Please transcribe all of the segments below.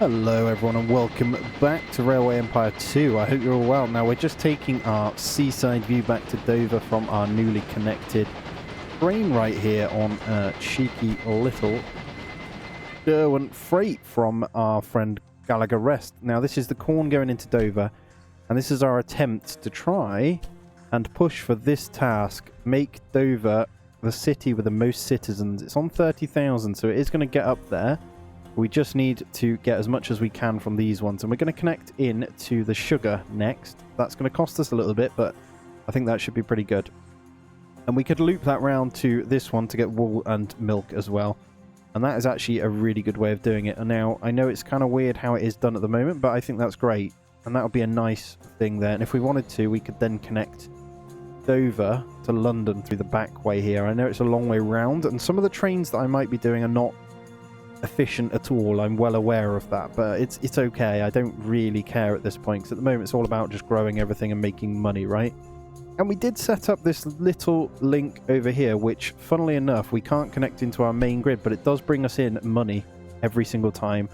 Hello everyone and welcome back to Railway Empire 2. I hope you're all well. Now we're just taking our seaside view back to Dover from our newly connected train right here on a cheeky little Derwent freight from our friend Gallagher Rest. Now this is the corn going into Dover, and this is our attempt to try and push for this task, make Dover the city with the most citizens. It's on 30,000, so it is going to get up there. We just need to get as much as we can from these ones, and we're going to connect in to the sugar next. That's going to cost us a little bit, but I think that should be pretty good. And we could loop that round to this one to get wool and milk as well. And that is actually a really good way of doing it. And now, I know it's kind of weird how it is done at the moment, but I think that's great. And that would be a nice thing there. And if we wanted to, we could then connect Dover to London through the back way here. I know it's a long way round, and some of the trains that I might be doing are not efficient at all. I'm well aware of that, but it's okay. I don't really care at this point, because at the moment it's all about just growing everything and making money, right? And we did set up this little link over here, which funnily enough we can't connect into our main grid, but it does bring us in money every single time.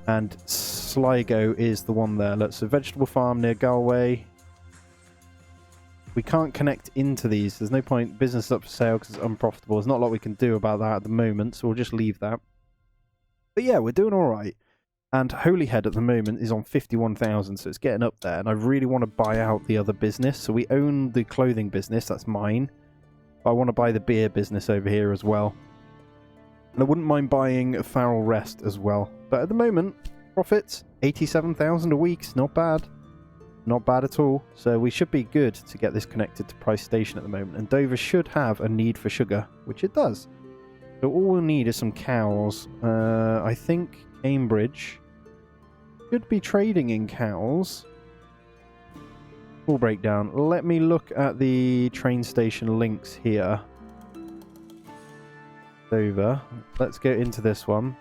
And Sligo is the one there. Look, so vegetable farm near Galway. We can't connect into these. There's no point. Business is up for sale because it's unprofitable. There's not a lot we can do about that at the moment, so we'll just leave that. But yeah, we're doing all right. And Holyhead at the moment is on 51,000, so it's getting up there. And I really want to buy out the other business. So we own the clothing business, that's mine. But I want to buy the beer business over here as well. And I wouldn't mind buying Farrell Rest as well. But at the moment, profits, 87,000 a week. It's not bad. Not bad at all. So we should be good to get this connected to Price Station at the moment. And Dover should have a need for sugar, which it does. So all we'll need is some cows. I think Cambridge should be trading in cows. Full breakdown. Let me look at the train station links here. Dover. Let's go into this one.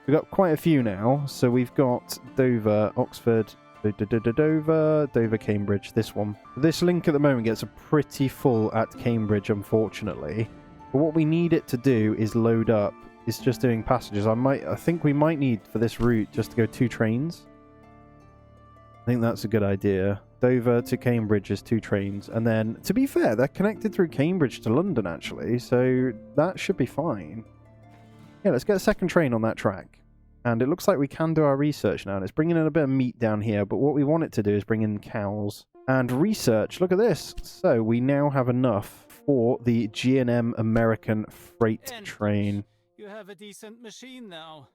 We've got quite a few now. So we've got Dover, Oxford, Dover, Cambridge, this one. This link at the moment gets a pretty full at Cambridge, unfortunately. But what we need it to do is load up. It's just doing passengers. I think we might need for this route just to go 2 trains. I think that's a good idea. Dover to Cambridge is 2 trains. And then, to be fair, they're connected through Cambridge to London, actually. So that should be fine. Yeah, let's get a second train on that track. And it looks like we can do our research now. And it's bringing in a bit of meat down here. But what we want it to do is bring in cows. And research. Look at this. So we now have enough for the G&M American freight train. You have a decent machine now.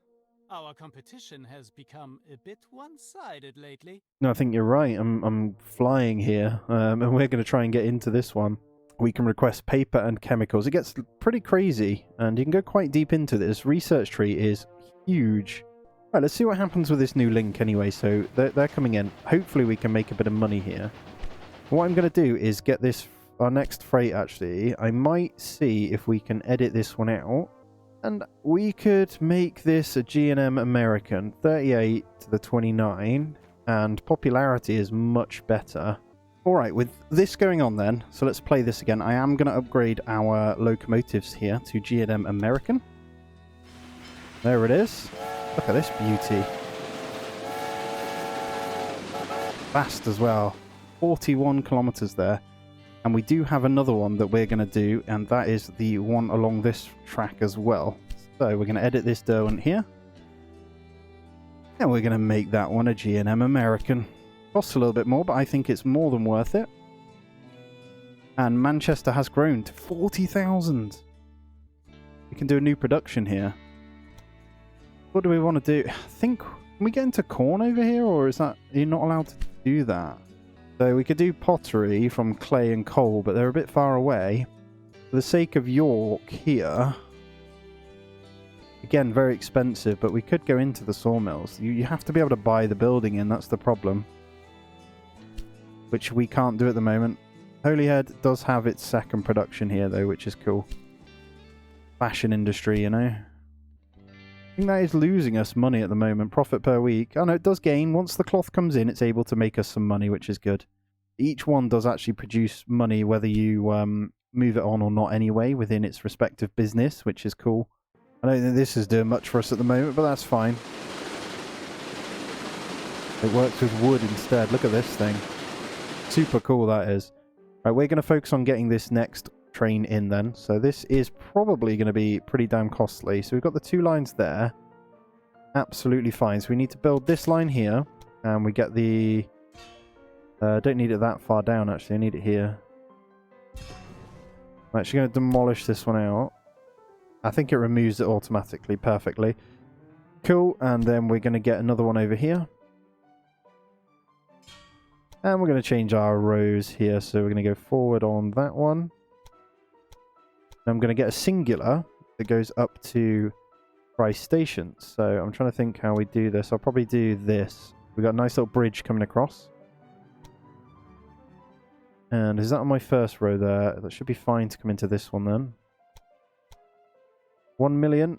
Our competition has become a bit one-sided lately. No, I think you're right. I'm flying here, and we're going to try and get into this one. We can request paper and chemicals. It gets pretty crazy, and you can go quite deep into this. Research tree is huge. Right, let's see what happens with this new link anyway. So they're coming in. Hopefully we can make a bit of money here. What I'm going to do is get this, our next freight actually. I might see if we can edit this one out. And we could make this a G&M American, 38 to the 29, and popularity is much better. Alright, with this going on then, so let's play this again. I am going to upgrade our locomotives here to G&M American. There it is. Look at this beauty. Fast as well. 41 kilometers there. And we do have another one that we're going to do, and that is the one along this track as well. So we're going to edit this Derwent here. And we're going to make that one a G&M American. Costs a little bit more, but I think it's more than worth it. And Manchester has grown to 40,000. We can do a new production here. What do we want to do? I think, can we get into corn over here, or is that, you're not allowed to do that? So we could do pottery from clay and coal, but they're a bit far away. For the sake of York here, again, very expensive, but we could go into the sawmills. You have to be able to buy the building in, that's the problem. Which we can't do at the moment. Holyhead does have its second production here, though, which is cool. Fashion industry, you know. I think that is losing us money at the moment. Profit per week. Oh no, it does gain. Once the cloth comes in, it's able to make us some money, which is good. Each one does actually produce money, whether you move it on or not anyway, within its respective business, which is cool. I don't think this is doing much for us at the moment, but that's fine. It works with wood instead. Look at this thing. Super cool that is. Right, we're going to focus on getting this next train in then. So this is probably going to be pretty damn costly. So we've got the 2 lines there. Absolutely fine. So we need to build this line here. And we get the... don't need it that far down, actually. I need it here. I'm actually going to demolish this one out. I think it removes it automatically perfectly. Cool. And then we're going to get another one over here. And we're going to change our rows here. So we're going to go forward on that one. I'm going to get a singular that goes up to Price Station. So I'm trying to think how we do this. I'll probably do this. We've got a nice little bridge coming across. And is that on my first row there? That should be fine to come into this one then. 1 million,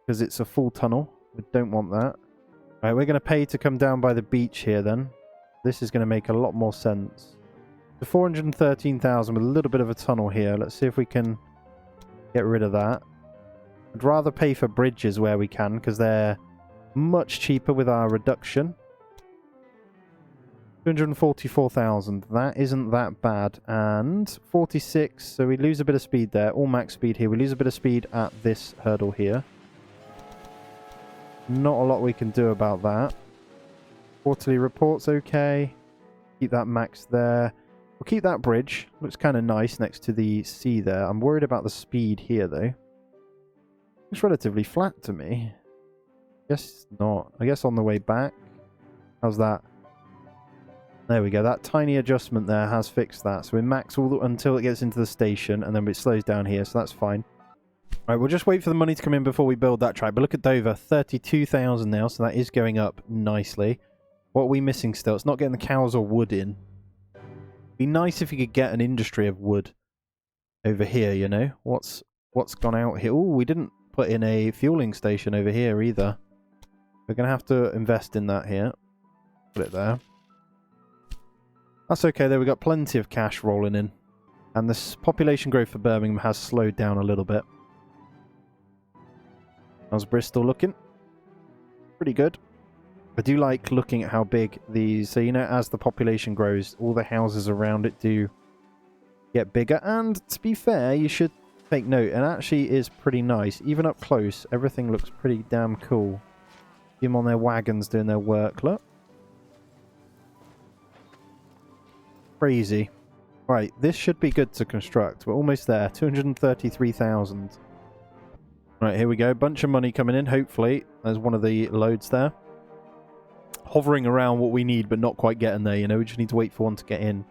because it's a full tunnel. We don't want that. Right, we're going to pay to come down by the beach here then. This is going to make a lot more sense. So 413,000 with a little bit of a tunnel here. Let's see if we can get rid of that. I'd rather pay for bridges where we can, because they're much cheaper with our reduction. 244,000. That isn't that bad. And 46, so we lose a bit of speed there. All max speed here. We lose a bit of speed at this hurdle here. Not a lot we can do about that. Quarterly reports okay. Keep that max there. We'll keep that bridge. Looks kind of nice next to the sea there. I'm worried about the speed here though. It's relatively flat to me. Guess not. I guess on the way back. How's that? There we go. That tiny adjustment there has fixed that. So we max all until it gets into the station, and then it slows down here, so that's fine. Right, we'll just wait for the money to come in before we build that track. But look at Dover, 32,000 now, so that is going up nicely. What are we missing still? It's not getting the cows or wood in. Be nice if you could get an industry of wood over here, you know? What's gone out here? Oh, we didn't put in a fueling station over here either. We're going to have to invest in that here. Put it there. That's okay though, we've got plenty of cash rolling in. And this population growth for Birmingham has slowed down a little bit. How's Bristol looking? Pretty good. I do like looking at how big these... So, you know, as the population grows, all the houses around it do get bigger. And to be fair, you should take note. It actually is pretty nice. Even up close, everything looks pretty damn cool. See them on their wagons doing their work, look. Crazy. Right, this should be good to construct. We're almost there. 233,000. Right, here we go. Bunch of money coming in, hopefully. There's one of the loads there. Hovering around what we need, but not quite getting there, you know. We just need to wait for one to get in.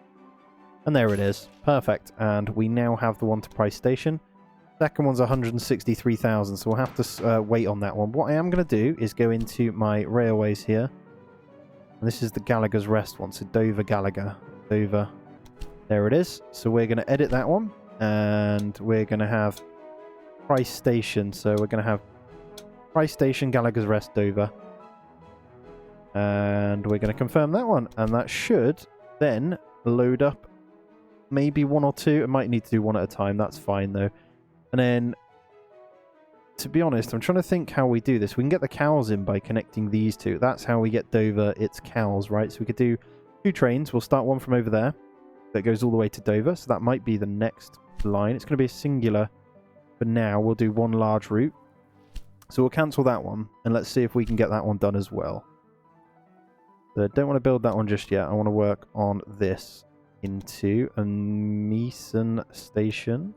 And there it is. Perfect. And we now have the one to Price Station. Second one's 163,000, so we'll have to wait on that one. What I am going to do is go into my railways here. And this is the Gallagher's Rest one, so Dover Gallagher. Dover. There it is. So we're going to edit that one. And we're going to have Price Station. So we're going to have Price Station, Gallagher's Rest, Dover. And we're going to confirm that one. And that should then load up maybe one or two. I might need to do one at a time. That's fine, though. And then, to be honest, I'm trying to think how we do this. We can get the cows in by connecting these two. That's how we get Dover its cows, right? So we could do 2 trains. We'll start one from over there that goes all the way to Dover. So that might be the next line. It's going to be a singular for now. We'll do one large route. So we'll cancel that one. And let's see if we can get that one done as well. So I don't want to build that one just yet. I want to work on this into a Meeson station.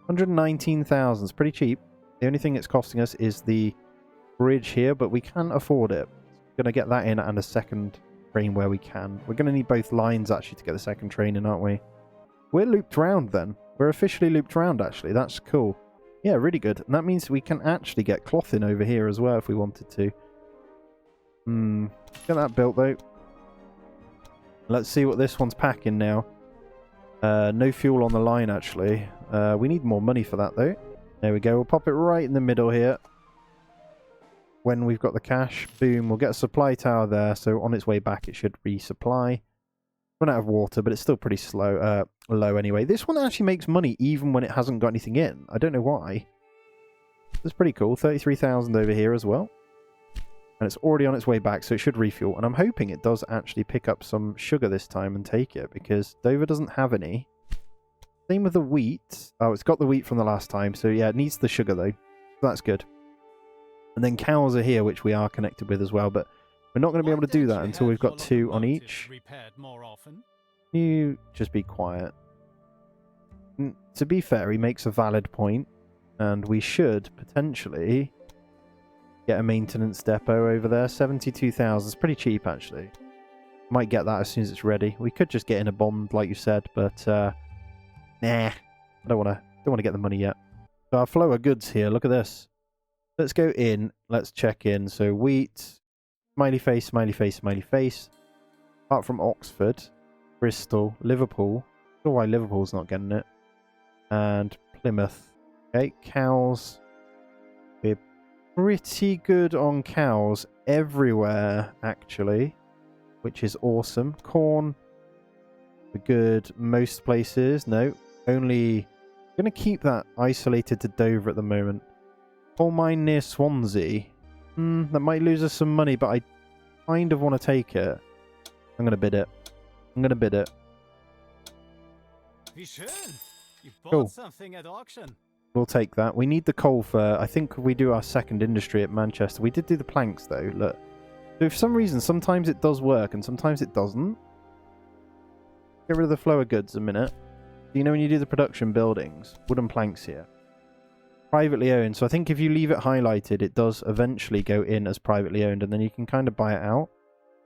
119,000 is pretty cheap. The only thing it's costing us is the bridge here, but we can afford it. We're going to get that in and a second train where we can. We're going to need both lines actually to get the second train in, aren't we? We're looped round then. We're officially looped round actually. That's cool. Yeah, really good. And that means we can actually get cloth in over here as well if we wanted to. Get that built though. Let's see what this one's packing now. No fuel on the line actually. We need more money for that though. There we go. We'll pop it right in the middle here. When we've got the cash, boom, we'll get a supply tower there. So on its way back, it should resupply. Run out of water, but it's still pretty slow, low anyway. This one actually makes money even when it hasn't got anything in. I don't know why. That's pretty cool. 33,000 over here as well. And it's already on its way back, so it should refuel. And I'm hoping it does actually pick up some sugar this time and take it, because Dover doesn't have any. Same with the wheat. Oh, it's got the wheat from the last time, so yeah, it needs the sugar though. So that's good. And then cows are here, which we are connected with as well, but we're not going to be able to do that until we've got 2 on each. You just be quiet. To be fair, he makes a valid point, and we should potentially get a maintenance depot over there. 72,000 is pretty cheap, actually. Might get that as soon as it's ready. We could just get in a bond, like you said, but nah, I don't want to get the money yet. So our flow of goods here. Look at this. Let's go in. Let's check in. So wheat, smiley face, smiley face, smiley face. Apart from Oxford, Bristol, Liverpool. I don't know why Liverpool's not getting it. And Plymouth. Okay, cows. We're pretty good on cows everywhere, actually, which is awesome. Corn. We're good most places. No, only... I'm going to keep that isolated to Dover at the moment. Coal mine near Swansea. That might lose us some money, but I kind of want to take it. I'm going to bid it. I'm going to bid it. Wie schön. You bought Cool. something at auction. We'll take that. We need the coal for... I think we do our second industry at Manchester. We did do the planks, though. Look. So for some reason, sometimes it does work and sometimes it doesn't. Get rid of the flow of goods a minute. You know when you do the production buildings, wooden planks here. Privately owned. So I think if you leave it highlighted, it does eventually go in as privately owned, and then you can kind of buy it out.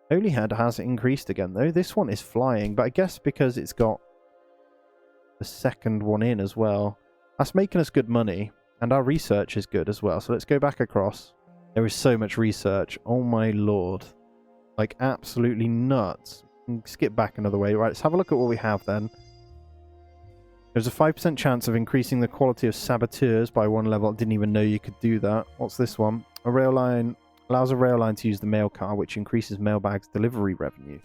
Holyhead has increased again, though. This one is flying, but I guess because it's got the second one in as well. That's making us good money, and our research is good as well. So let's go back across. There is so much research. Oh my lord. Like, absolutely nuts. Skip back another way. Right, let's have a look at what we have then. There's a 5% chance of increasing the quality of saboteurs by 1 level. I didn't even know you could do that. What's this one? A rail line allows a rail line to use the mail car, which increases mailbags delivery revenue.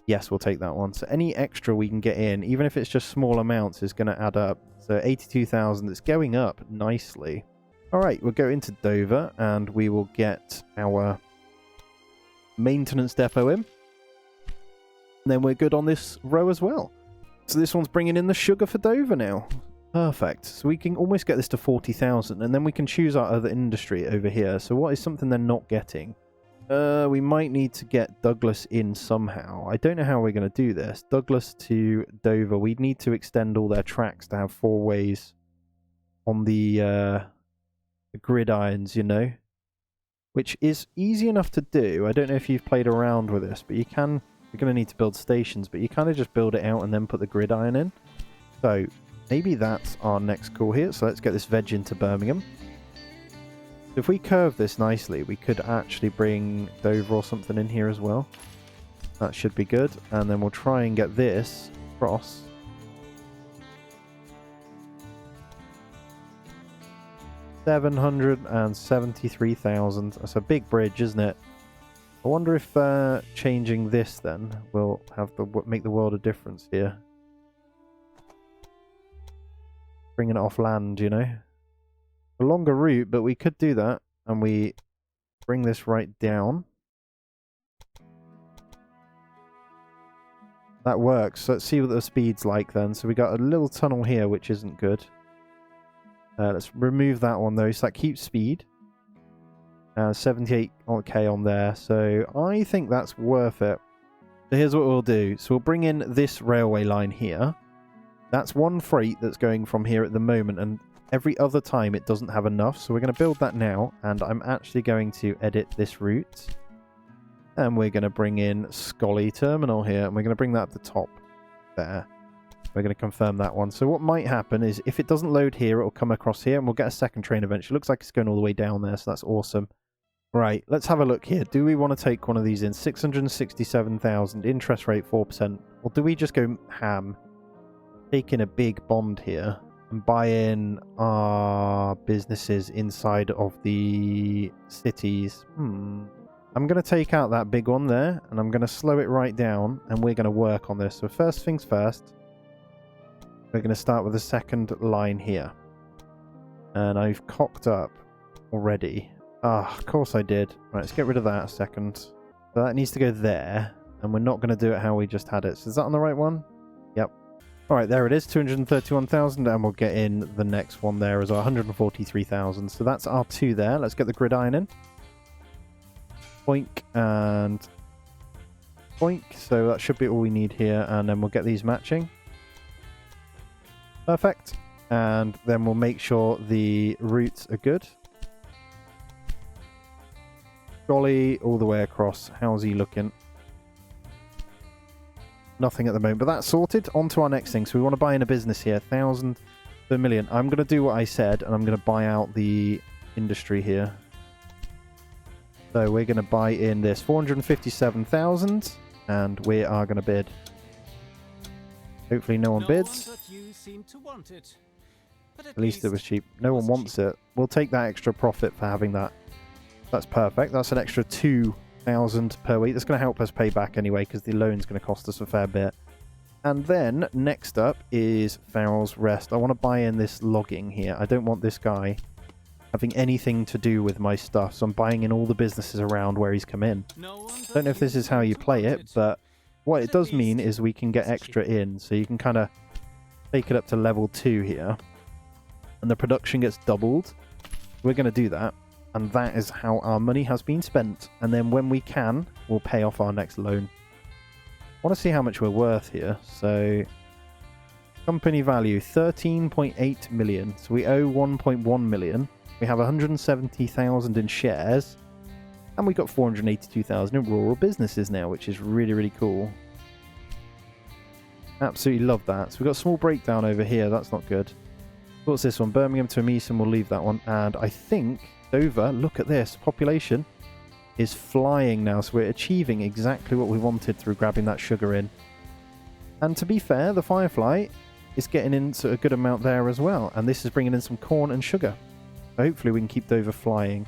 Yes, we'll take that one. So any extra we can get in, even if it's just small amounts, is going to add up. So 82,000. It's going up nicely. All right, we'll go into Dover and we will get our maintenance depot in. And then we're good on this row as well. So this one's bringing in the sugar for Dover now. Perfect. So we can almost get this to 40,000, and then we can choose our other industry over here. So what is something they're not getting? We might need to get Douglas in somehow. I don't know how we're going to do this. Douglas to Dover. We'd need to extend all their tracks to have 4 ways on the gridirons, you know, which is easy enough to do. I don't know if you've played around with this, but you can... You're going to need to build stations, but you kind of just build it out and then put the gridiron in. So maybe that's our next call here. So let's get this veg into Birmingham. If we curve this nicely, we could actually bring Dover or something in here as well. That should be good. And then we'll try and get this across. $773,000. That's a big bridge, isn't it? I wonder if changing this then will have make the world a difference here. Bringing it off land, you know. A longer route, but we could do that. And we bring this right down. That works. So let's see what the speed's like then. So we got a little tunnel here, which isn't good. Let's remove that one though, so that keeps speed. 78k on there, so I think that's worth it. So here's what we'll do. So we'll bring in this railway line here. That's one freight that's going from here at the moment, and every other time it doesn't have enough. So we're going to build that now, and I'm actually going to edit this route. And we're going to bring in Scully Terminal here, and we're going to bring that at the top there. We're going to confirm that one. So what might happen is if it doesn't load here, it will come across here, and we'll get a second train eventually. Looks like it's going all the way down there, so that's awesome. Right, let's have a look here. Do we want to take one of these in? 667,000, interest rate 4%. Or do we just go ham? Take in a big bond here and buy in our businesses inside of the cities. I'm going to take out that big one there, and I'm going to slow it right down, and we're going to work on this. So first things first, we're going to start with the second line here. And I've cocked up already Ah, of course I did. Right, let's get rid of that a second. So that needs to go there, and we're not going to do it how we just had it. So is that on the right one? Yep. All right, there it is, 231,000, and we'll get in the next one there as well, 143,000. So that's our 2 there. Let's get the gridiron in. Boink and boink. So that should be all we need here, and then we'll get these matching. Perfect. And then we'll make sure the roots are good. Golly all the way across. How's he looking? Nothing at the moment, but that's sorted. On to our next thing. So we want to buy in a business here, 1,000 per million. I'm going to do what I said, and I'm going to buy out the industry here. So we're going to buy in this 457,000, and we are going to bid. Hopefully no one bids. At least it was cheap. No one wants it. We'll take that extra profit for having that. That's perfect. That's an extra 2,000 per week. That's going to help us pay back anyway, because the loan's going to cost us a fair bit. And then next up is Farrell's Rest. I want to buy in this logging here. I don't want this guy having anything to do with my stuff, so I'm buying in all the businesses around where he's come in. Don't know if this is how you play it, but what it does mean is we can get extra in, so you can kind of take it up to level 2 here, and the production gets doubled. We're going to do that. And that is how our money has been spent. And then when we can, we'll pay off our next loan. I want to see how much we're worth here. So, company value, 13.8 million. So we owe 1.1 million. We have 170,000 in shares. And we got 482,000 in rural businesses now, which is really, really cool. Absolutely love that. So we've got a small breakdown over here. That's not good. What's this one? Birmingham to Amisom. We'll leave that one. And I think Dover, look at this, population is flying now, so we're achieving exactly what we wanted through grabbing that sugar in. And to be fair, the Firefly is getting in a good amount there as well, and this is bringing in some corn and sugar. So hopefully we can keep Dover flying.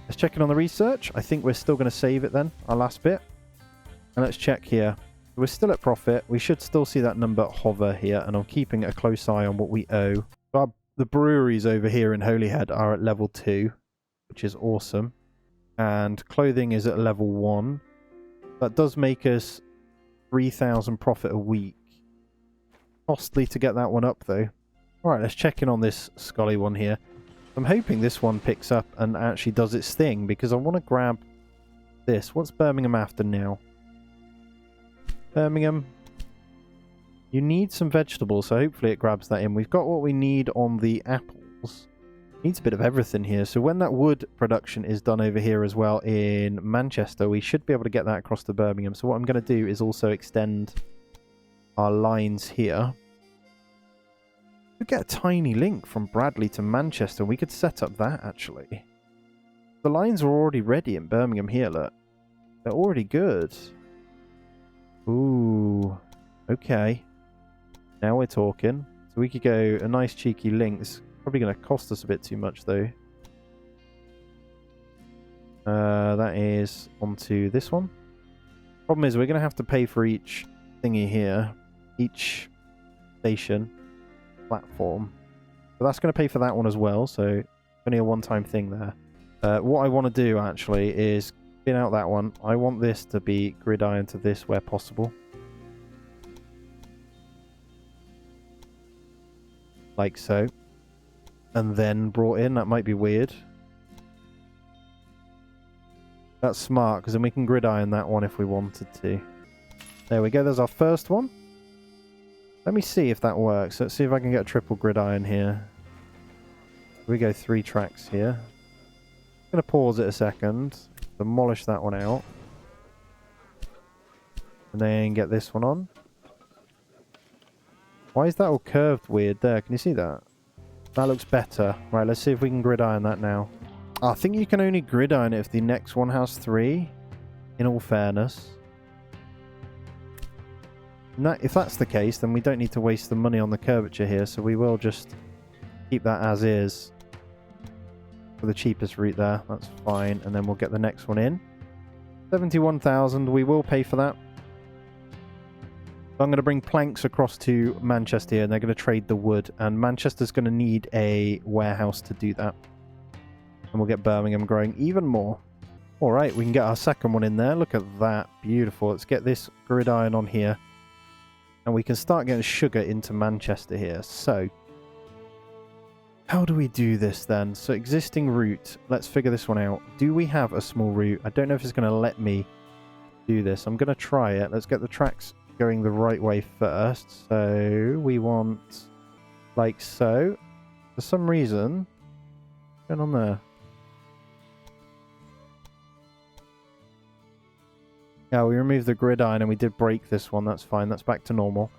Let's check in on the research. I think we're still going to save it then, our last bit. And let's check here. We're still at profit. We should still see that number hover here, and I'm keeping a close eye on what we owe. The breweries over here in Holyhead are at level 2. Which is awesome. And clothing is at level 1. That does make us 3,000 profit a week. Costly to get that one up though. Alright, let's check in on this Scully one here. I'm hoping this one picks up and actually does its thing, because I want to grab this. What's Birmingham after now? Birmingham. You need some vegetables, so hopefully it grabs that in. We've got what we need on the apples. Needs a bit of everything here. So when that wood production is done over here as well in Manchester, we should be able to get that across to Birmingham. So what I'm going to do is also extend our lines here. We get a tiny link from Bradley to Manchester. We could set up that actually. The lines are already ready in Birmingham here, look. They're already good. Ooh. Okay. Now we're talking. So we could go a nice cheeky link. It's probably going to cost us a bit too much though. That is onto this one. Problem is we're going to have to pay for each thingy here. Each station platform. But that's going to pay for that one as well. So only a one-time thing there. What I want to do actually is bin out that one. I want this to be gridiron to this where possible. Like so. And then brought in. That might be weird. That's smart, because then we can gridiron that one if we wanted to. There we go. There's our first one. Let me see if that works. Let's see if I can get a triple gridiron here. We go 3 tracks here. I'm going to pause it a second. Demolish that one out. And then get this one on. Why is that all curved weird there? Can you see that? That looks better. Right, let's see if we can gridiron that now. I think you can only gridiron it if the next one has 3, in all fairness. If that's the case, then we don't need to waste the money on the curvature here, so we will just keep that as is. For the cheapest route there, that's fine. And then we'll get the next one in. 71,000, we will pay for that. I'm going to bring planks across to Manchester here, and they're going to trade the wood. And Manchester's going to need a warehouse to do that. And we'll get Birmingham growing even more. Alright, we can get our second one in there. Look at that. Beautiful. Let's get this gridiron on here. And we can start getting sugar into Manchester here. So, how do we do this then? So, existing route. Let's figure this one out. Do we have a small route? I don't know if it's going to let me do this. I'm going to try it. Let's get the tracks going the right way first. So, we want like so. For some reason, what's going on there? Yeah, we removed the gridiron and we did break this one. That's fine. That's back to normal.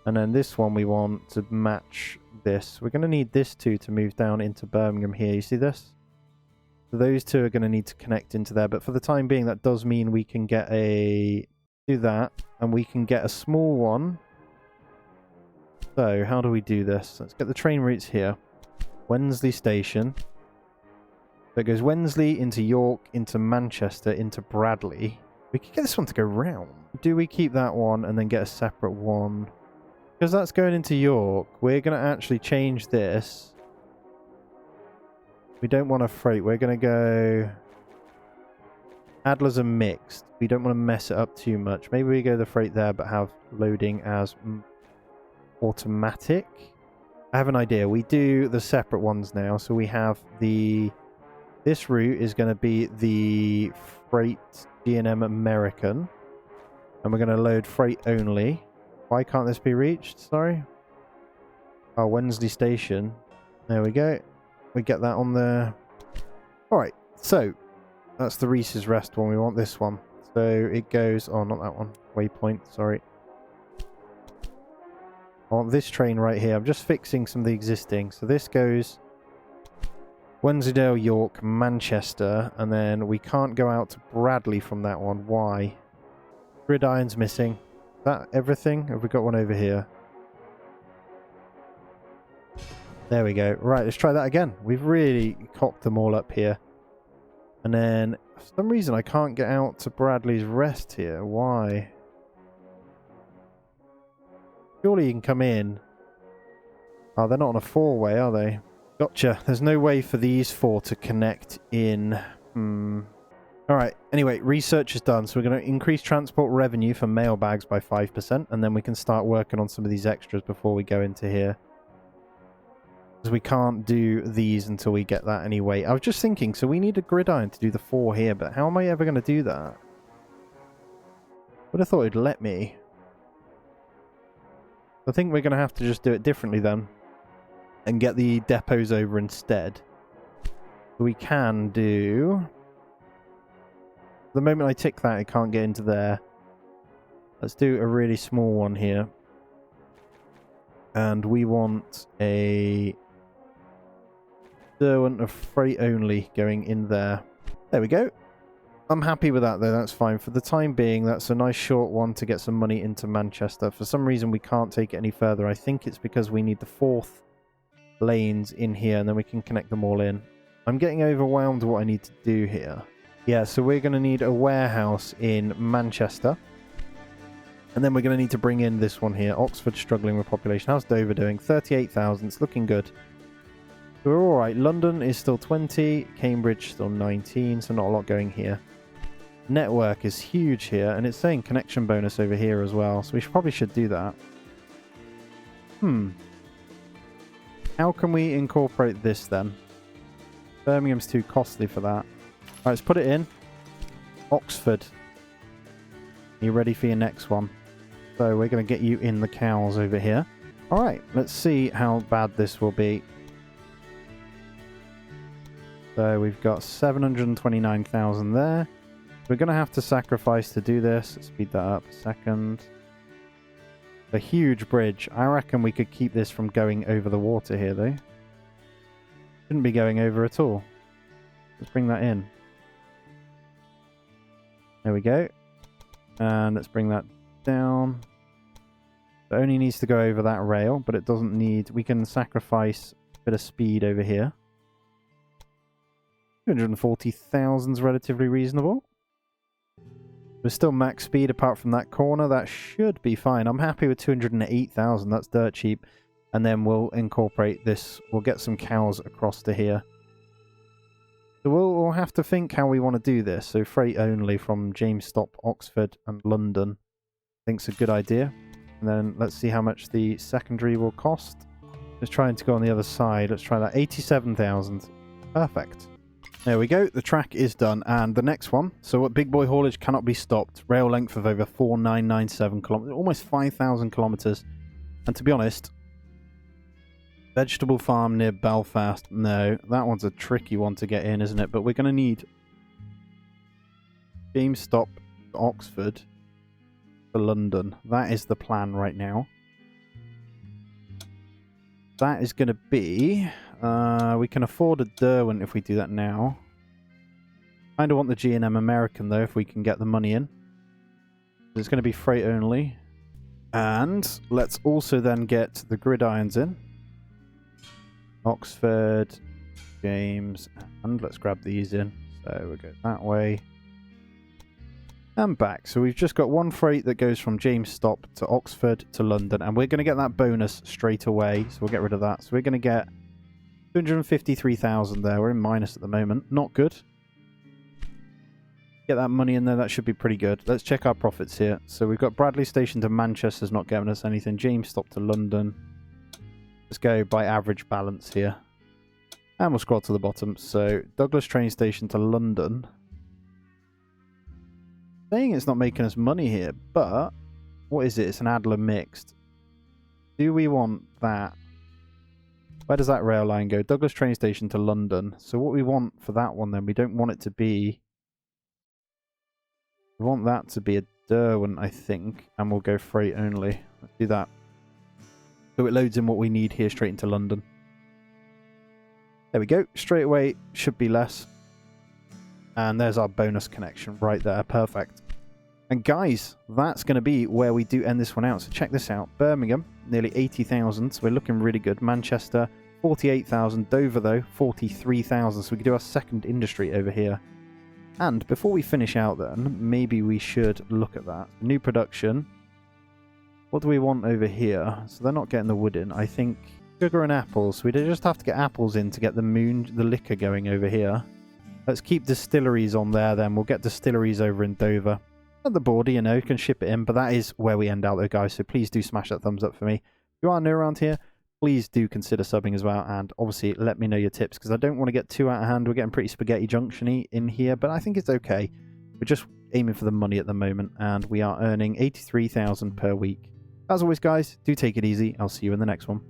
And then this one we want to match this. We're going to need this two to move down into Birmingham here. You see this? So those two are going to need to connect into there. But for the time being, that does mean we can get a... do that. And we can get a small one. So how do we do this? Let's get the train routes here. Wensley Station. So it goes Wensley into York, into Manchester, into Bradley. We could get this one to go round. Do we keep that one and then get a separate one? Because that's going into York. We're going to actually change this. We don't want a freight. We're going to go... Adlers are mixed. We don't want to mess it up too much. Maybe we go the freight there but have loading as automatic. I have an idea. We do the separate ones now. So we have the... This route is going to be the freight G&M American. And we're going to load freight only. Why can't this be reached? Sorry. Oh, Wensley Station. There we go. We get that on there. Alright, so that's the Reese's Rest one. We want this one. So it goes... Oh, not that one. Waypoint, sorry. I want this train right here. I'm just fixing some of the existing. So this goes... Wensleydale, York, Manchester, and then we can't go out to Bradley from that one. Why? Gridiron's missing. Is that everything? Have we got one over here? There we go. Right, let's try that again. We've really cocked them all up here. And then, for some reason, I can't get out to Bradley's Rest here. Why? Surely you can come in. Oh, they're not on a four-way, are they? Gotcha. There's no way for these four to connect in. Alright, anyway, research is done. So we're going to increase transport revenue for mail bags by 5%. And then we can start working on some of these extras before we go into here. Because we can't do these until we get that anyway. I was just thinking, so we need a gridiron to do the 4 here. But how am I ever going to do that? Would have thought it'd let me. I think we're going to have to just do it differently then. And get the depots over instead. We can do... The moment I tick that, it can't get into there. Let's do a really small one here. And we want a... Derwent of freight only going in there. There we go. I'm happy with that though, that's fine. For the time being, that's a nice short one to get some money into Manchester. For some reason, we can't take it any further. I think it's because we need the 4th lanes in here and then we can connect them all in. I'm getting overwhelmed what I need to do here. Yeah, so we're going to need a warehouse in Manchester. And then we're going to need to bring in this one here. Oxford struggling with population. How's Dover doing? 38,000. It's looking good. So we're alright. London is still 20. Cambridge still 19. So not a lot going here. Network is huge here. And it's saying connection bonus over here as well. So we probably should do that. How can we incorporate this then? Birmingham's too costly for that. Alright, let's put it in. Oxford. Are you ready for your next one? So we're going to get you in the cows over here. Alright, let's see how bad this will be. So we've got 729,000 there. We're going to have to sacrifice to do this. Let's speed that up a second. A huge bridge. I reckon we could keep this from going over the water here, though. Shouldn't be going over at all. Let's bring that in. There we go. And let's bring that down. It only needs to go over that rail, but it doesn't need... We can sacrifice a bit of speed over here. 240,000 is relatively reasonable. We're still max speed apart from that corner. That should be fine. I'm happy with 208,000. That's dirt cheap. And then we'll incorporate this. We'll get some cows across to here. So we'll have to think how we want to do this. So freight only from James Stop, Oxford and London. I think's a good idea. And then let's see how much the secondary will cost. Just trying to go on the other side. Let's try that. 87,000. Perfect. There we go. The track is done. And the next one. So what big boy haulage cannot be stopped. Rail length of over 4,997 kilometers. Almost 5,000 kilometers. And to be honest, vegetable farm near Belfast. No, that one's a tricky one to get in, isn't it? But we're going to need James Stop, Oxford to London. That is the plan right now. That is going to be... we can afford a Derwent if we do that now. Kind of want the G&M American though, if we can get the money in. It's going to be freight only. And let's also then get the gridirons in. Oxford, James, and let's grab these in. So we'll go that way. And back. So we've just got one freight that goes from James Stop to Oxford to London. And we're going to get that bonus straight away. So we'll get rid of that. So we're going to get 253,000 there. We're in minus at the moment. Not good. Get that money in there. That should be pretty good. Let's check our profits here. So we've got Bradley Station to Manchester's not giving us anything. James Stop to London. Let's go by average balance here. And we'll scroll to the bottom. So, Douglas train station to London. Saying it's not making us money here, but what is it? It's an Adler mixed. Do we want that? Where does that rail line go? Douglas train station to London. So what we want for that one then, we don't want it to be... We want that to be a Derwent, I think. And we'll go freight only. Let's do that. So it loads in what we need here straight into London. There we go. Straight away should be less. And there's our bonus connection right there. Perfect. And guys, that's going to be where we do end this one out. So check this out. Birmingham, nearly 80,000. So we're looking really good. Manchester, 48,000. Dover, though, 43,000. So we can do our second industry over here. And before we finish out then, maybe we should look at that. New production. What do we want over here? So they're not getting the wood in. I think sugar and apples. We just have to get apples in to get the liquor going over here. Let's keep distilleries on there then. We'll get distilleries over in Dover. At the border, you know, you can ship it in. But that is where we end out though, guys. So please do smash that thumbs up for me. If you are new around here, please do consider subbing as well. And obviously, let me know your tips because I don't want to get too out of hand. We're getting pretty spaghetti junction-y in here. But I think it's okay. We're just aiming for the money at the moment. And we are earning 83,000 per week. As always, guys, do take it easy. I'll see you in the next one.